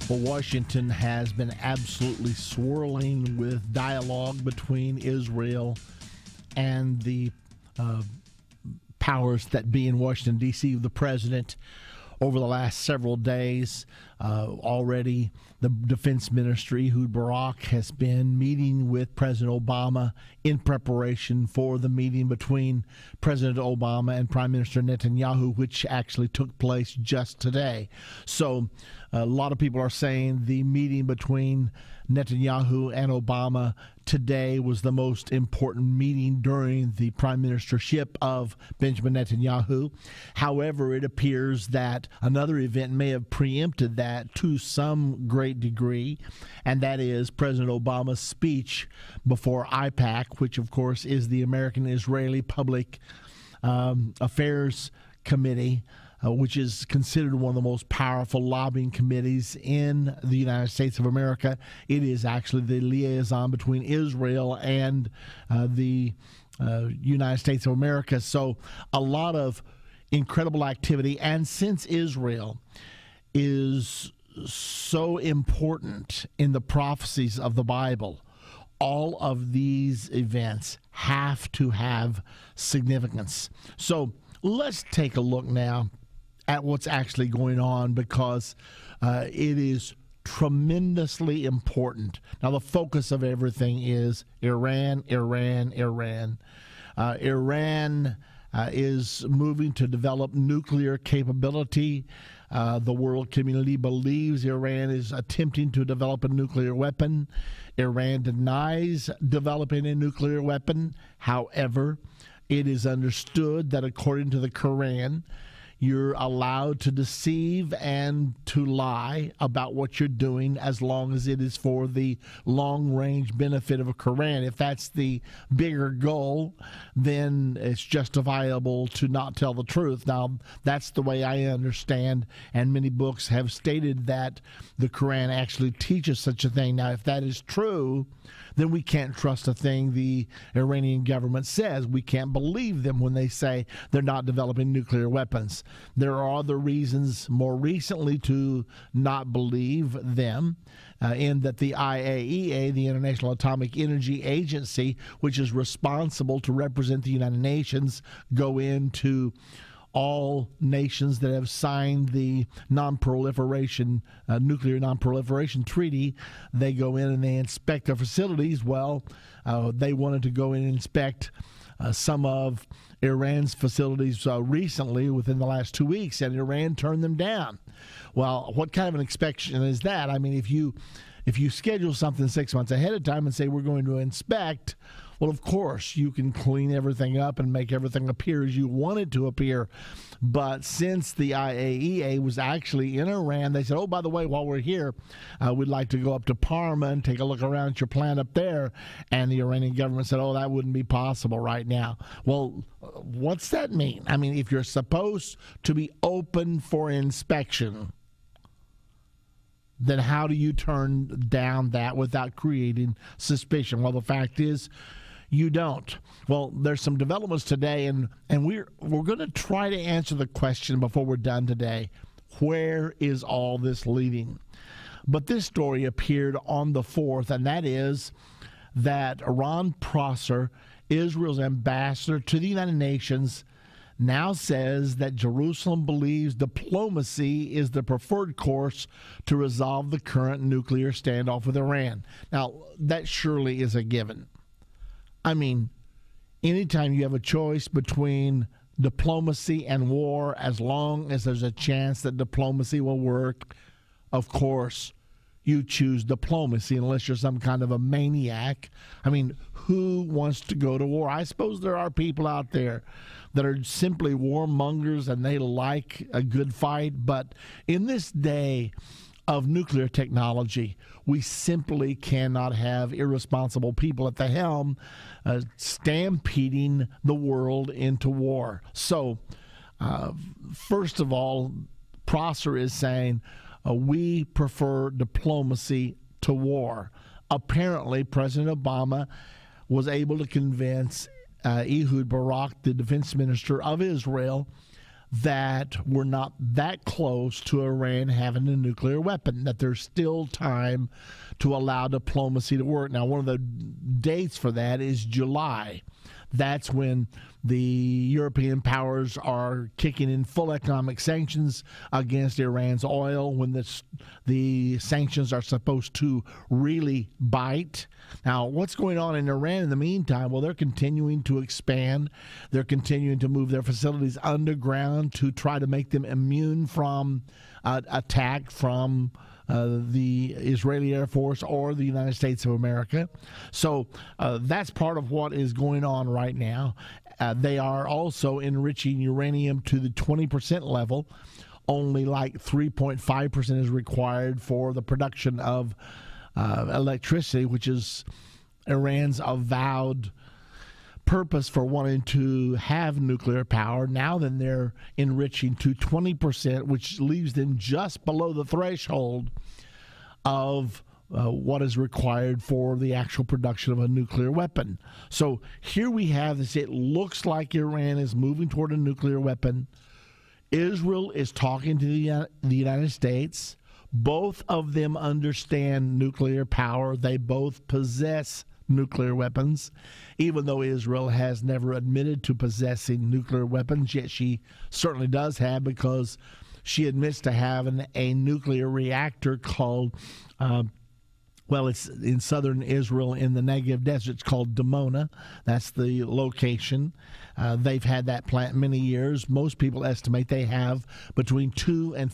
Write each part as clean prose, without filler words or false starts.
Well, Washington has been absolutely swirling with dialogue between Israel and the powers that be in Washington, D.C., the president, over the last several days. Already, the Defense Ministry, Ehud Barak, has been meeting with President Obama in preparation for the meeting between President Obama and Prime Minister Netanyahu, which actually took place just today. So a lot of people are saying the meeting between Netanyahu and Obama today was the most important meeting during the prime ministership of Benjamin Netanyahu. However, it appears that another event may have preempted that to some great degree, and that is President Obama's speech before IPAC, which of course is the American-Israeli Public Affairs Committee, which is considered one of the most powerful lobbying committees in the United States of America. It is actually the liaison between Israel and the United States of America. So a lot of incredible activity. And since Israel is so important in the prophecies of the Bible, all of these events have to have significance. So let's take a look now at what's actually going on, because it is tremendously important. Now, the focus of everything is Iran. Iran is moving to develop nuclear capability. The world community believes Iran is attempting to develop a nuclear weapon. Iran denies developing a nuclear weapon. However, it is understood that according to the Quran, you're allowed to deceive and to lie about what you're doing as long as it is for the long-range benefit of a Quran. If that's the bigger goal, then it's justifiable to not tell the truth. Now, that's the way I understand, and many books have stated that the Quran actually teaches such a thing. Now, if that is true, then we can't trust a thing the Iranian government says. We can't believe them when they say they're not developing nuclear weapons. There are other reasons more recently to not believe them, in that the IAEA, the International Atomic Energy Agency, which is responsible to represent the United Nations, go into all nations that have signed the non-proliferation, nuclear non-proliferation treaty. They go in and they inspect their facilities. Well, they wanted to go in and inspect some of Iran's facilities recently, within the last 2 weeks, and Iran turned them down. Well, what kind of an inspection is that? I mean, if you schedule something 6 months ahead of time and say we're going to inspect, well, of course, you can clean everything up and make everything appear as you want it to appear. But since the IAEA was actually in Iran, they said, oh, by the way, while we're here, we'd like to go up to Parma and take a look around at your plant up there. And the Iranian government said, oh, that wouldn't be possible right now. Well, what's that mean? I mean, if you're supposed to be open for inspection, then how do you turn down that without creating suspicion? Well, the fact is, you don't. Well, there's some developments today, and we're going to try to answer the question before we're done today: where is all this leading? But this story appeared on the 4th, and that is that Ron Prosser, Israel's ambassador to the United Nations, now says that Jerusalem believes diplomacy is the preferred course to resolve the current nuclear standoff with Iran. Now, that surely is a given. I mean, anytime you have a choice between diplomacy and war, as long as there's a chance that diplomacy will work, of course, you choose diplomacy unless you're some kind of a maniac. I mean, who wants to go to war? I suppose there are people out there that are simply warmongers and they like a good fight, but in this day of nuclear technology, we simply cannot have irresponsible people at the helm stampeding the world into war. So, first of all, Prosser is saying we prefer diplomacy to war. Apparently, President Obama was able to convince Ehud Barak, the defense minister of Israel, that we're not that close to Iran having a nuclear weapon, that there's still time to allow diplomacy to work. Now, one of the dates for that is July. That's when the European powers are kicking in full economic sanctions against Iran's oil, when the sanctions are supposed to really bite. Now, what's going on in Iran in the meantime? Well, they're continuing to expand. They're continuing to move their facilities underground to try to make them immune from attack from the Israeli Air Force or the United States of America. So that's part of what is going on right now. They are also enriching uranium to the 20% level. Only like 3.5% is required for the production of electricity, which is Iran's avowed purpose for wanting to have nuclear power. Now then, they're enriching to 20%, which leaves them just below the threshold of what is required for the actual production of a nuclear weapon. So here we have this. It looks like Iran is moving toward a nuclear weapon. Israel is talking to the United States. Both of them understand nuclear power. They both possess nuclear weapons, even though Israel has never admitted to possessing nuclear weapons, yet she certainly does have, because she admits to having a nuclear reactor called, well, it's in southern Israel in the Negev desert. It's called Dimona. That's the location. They've had that plant many years. Most people estimate they have between 200 and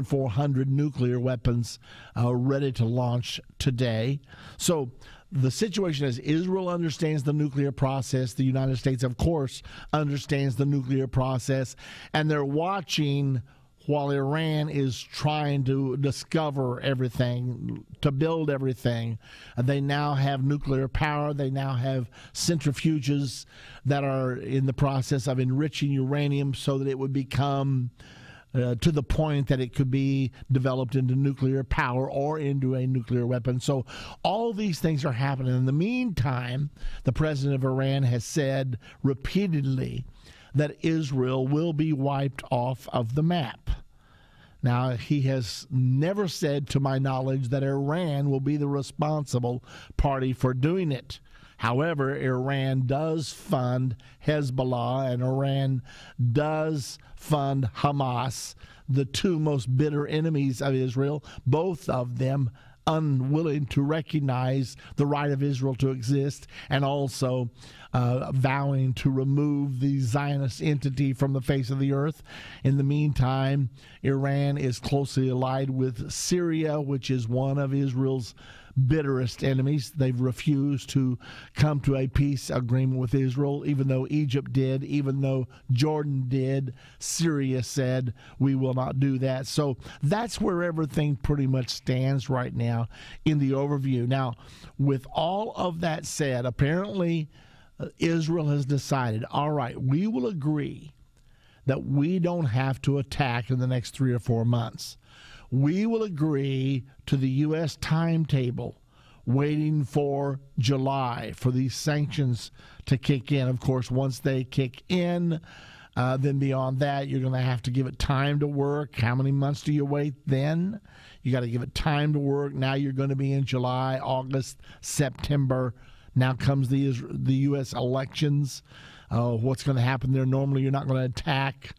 400 nuclear weapons ready to launch today. So the situation is, Israel understands the nuclear process. The United States, of course, understands the nuclear process, and they're watching while Iran is trying to discover everything, to build everything. They now have nuclear power. They now have centrifuges that are in the process of enriching uranium so that it would become to the point that it could be developed into nuclear power or into a nuclear weapon. So all these things are happening. In the meantime, the president of Iran has said repeatedly that Israel will be wiped off of the map. Now, he has never said, to my knowledge, that Iran will be the responsible party for doing it. However, Iran does fund Hezbollah, and Iran does fund Hamas, the two most bitter enemies of Israel, both of them unwilling to recognize the right of Israel to exist, and also vowing to remove the Zionist entity from the face of the earth. In the meantime, Iran is closely allied with Syria, which is one of Israel's bitterest enemies. They've refused to come to a peace agreement with Israel, even though Egypt did, even though Jordan did. Syria said, we will not do that. So that's where everything pretty much stands right now in the overview. Now, with all of that said, apparently Israel has decided, all right, we will agree that we don't have to attack in the next 3 or 4 months. We will agree to the U.S. timetable, waiting for July for these sanctions to kick in. Of course, once they kick in, then beyond that, you're going to have to give it time to work. How many months do you wait then? You got to give it time to work. Now you're going to be in July, August, September. Now comes the U.S. elections. What's going to happen there? Normally, you're not going to attack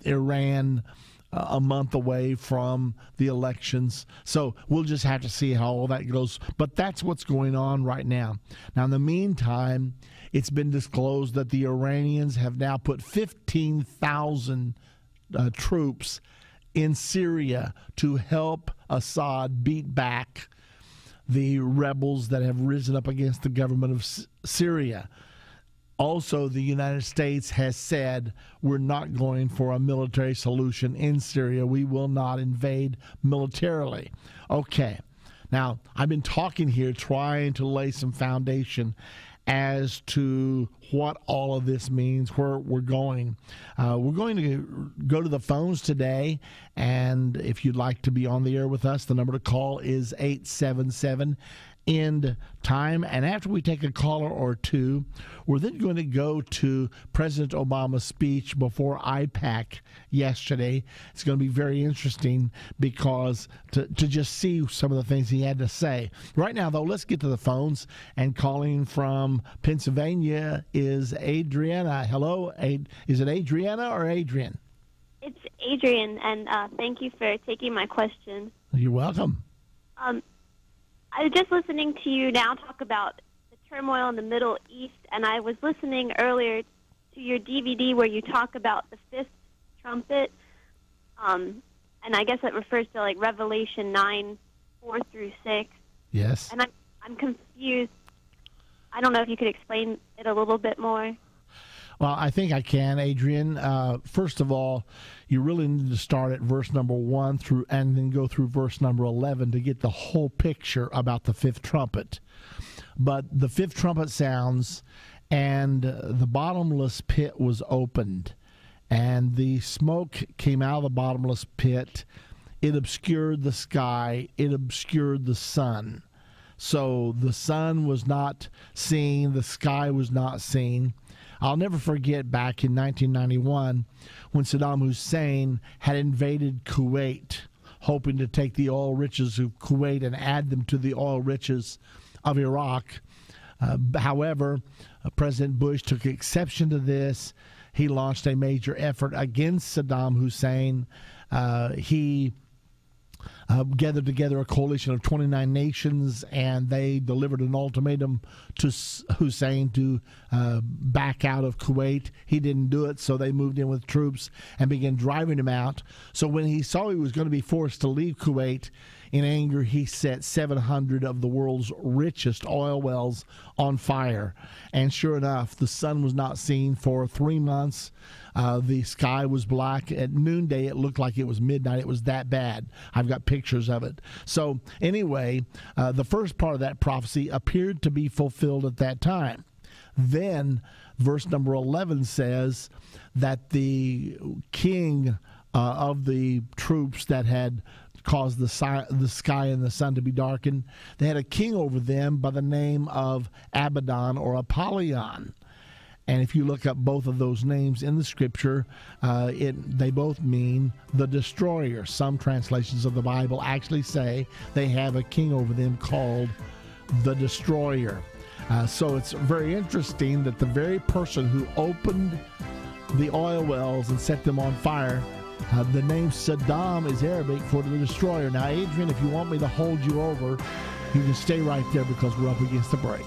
Iran a month away from the elections. So we'll just have to see how all that goes. But that's what's going on right now. Now, in the meantime, it's been disclosed that the Iranians have now put 15,000 troops in Syria to help Assad beat back the rebels that have risen up against the government of Syria. Also, the United States has said we're not going for a military solution in Syria. We will not invade militarily. Okay. Now, I've been talking here, trying to lay some foundation as to what all of this means, where we're going. We're going to go to the phones today, and if you'd like to be on the air with us, the number to call is 877 end time. And after we take a caller or two, we're then going to go to President Obama's speech before IPAC yesterday. It's going to be very interesting because to just see some of the things he had to say. Right now, though, let's get to the phones. And calling from Pennsylvania is Adriana. Hello. Is it Adriana or Adrian? It's Adrian, and thank you for taking my question. You're welcome. I was just listening to you now talk about the turmoil in the Middle East, and I was listening earlier to your DVD where you talk about the fifth trumpet, and I guess that refers to like Revelation 9:4-6. Yes. And I'm confused. I don't know if you could explain it a little bit more. Well, I think I can, Adrian. First of all, you really need to start at verse number 1 and then go through verse number 11 to get the whole picture about the fifth trumpet. But the fifth trumpet sounds, and the bottomless pit was opened, and the smoke came out of the bottomless pit. It obscured the sky. It obscured the sun. So the sun was not seen. The sky was not seen. I'll never forget back in 1991 when Saddam Hussein had invaded Kuwait, hoping to take the oil riches of Kuwait and add them to the oil riches of Iraq. However, President Bush took exception to this. He launched a major effort against Saddam Hussein. He gathered together a coalition of 29 nations, and they delivered an ultimatum to Hussein to back out of Kuwait. He didn't do it, so they moved in with troops and began driving him out. So when he saw he was going to be forced to leave Kuwait, in anger, he set 700 of the world's richest oil wells on fire. And sure enough, the sun was not seen for 3 months. The sky was black. At noonday, it looked like it was midnight. It was that bad. I've got pictures of it. So anyway, the first part of that prophecy appeared to be fulfilled at that time. Then verse number 11 says that the king of the troops that had caused the sky and the sun to be darkened, they had a king over them by the name of Abaddon or Apollyon. And if you look up both of those names in the scripture, they both mean the destroyer. Some translations of the Bible actually say they have a king over them called the destroyer. So it's very interesting that the very person who opened the oil wells and set them on fire, the name Saddam is Arabic for the destroyer. Now, Adrian, if you want me to hold you over, you can stay right there because we're up against the break.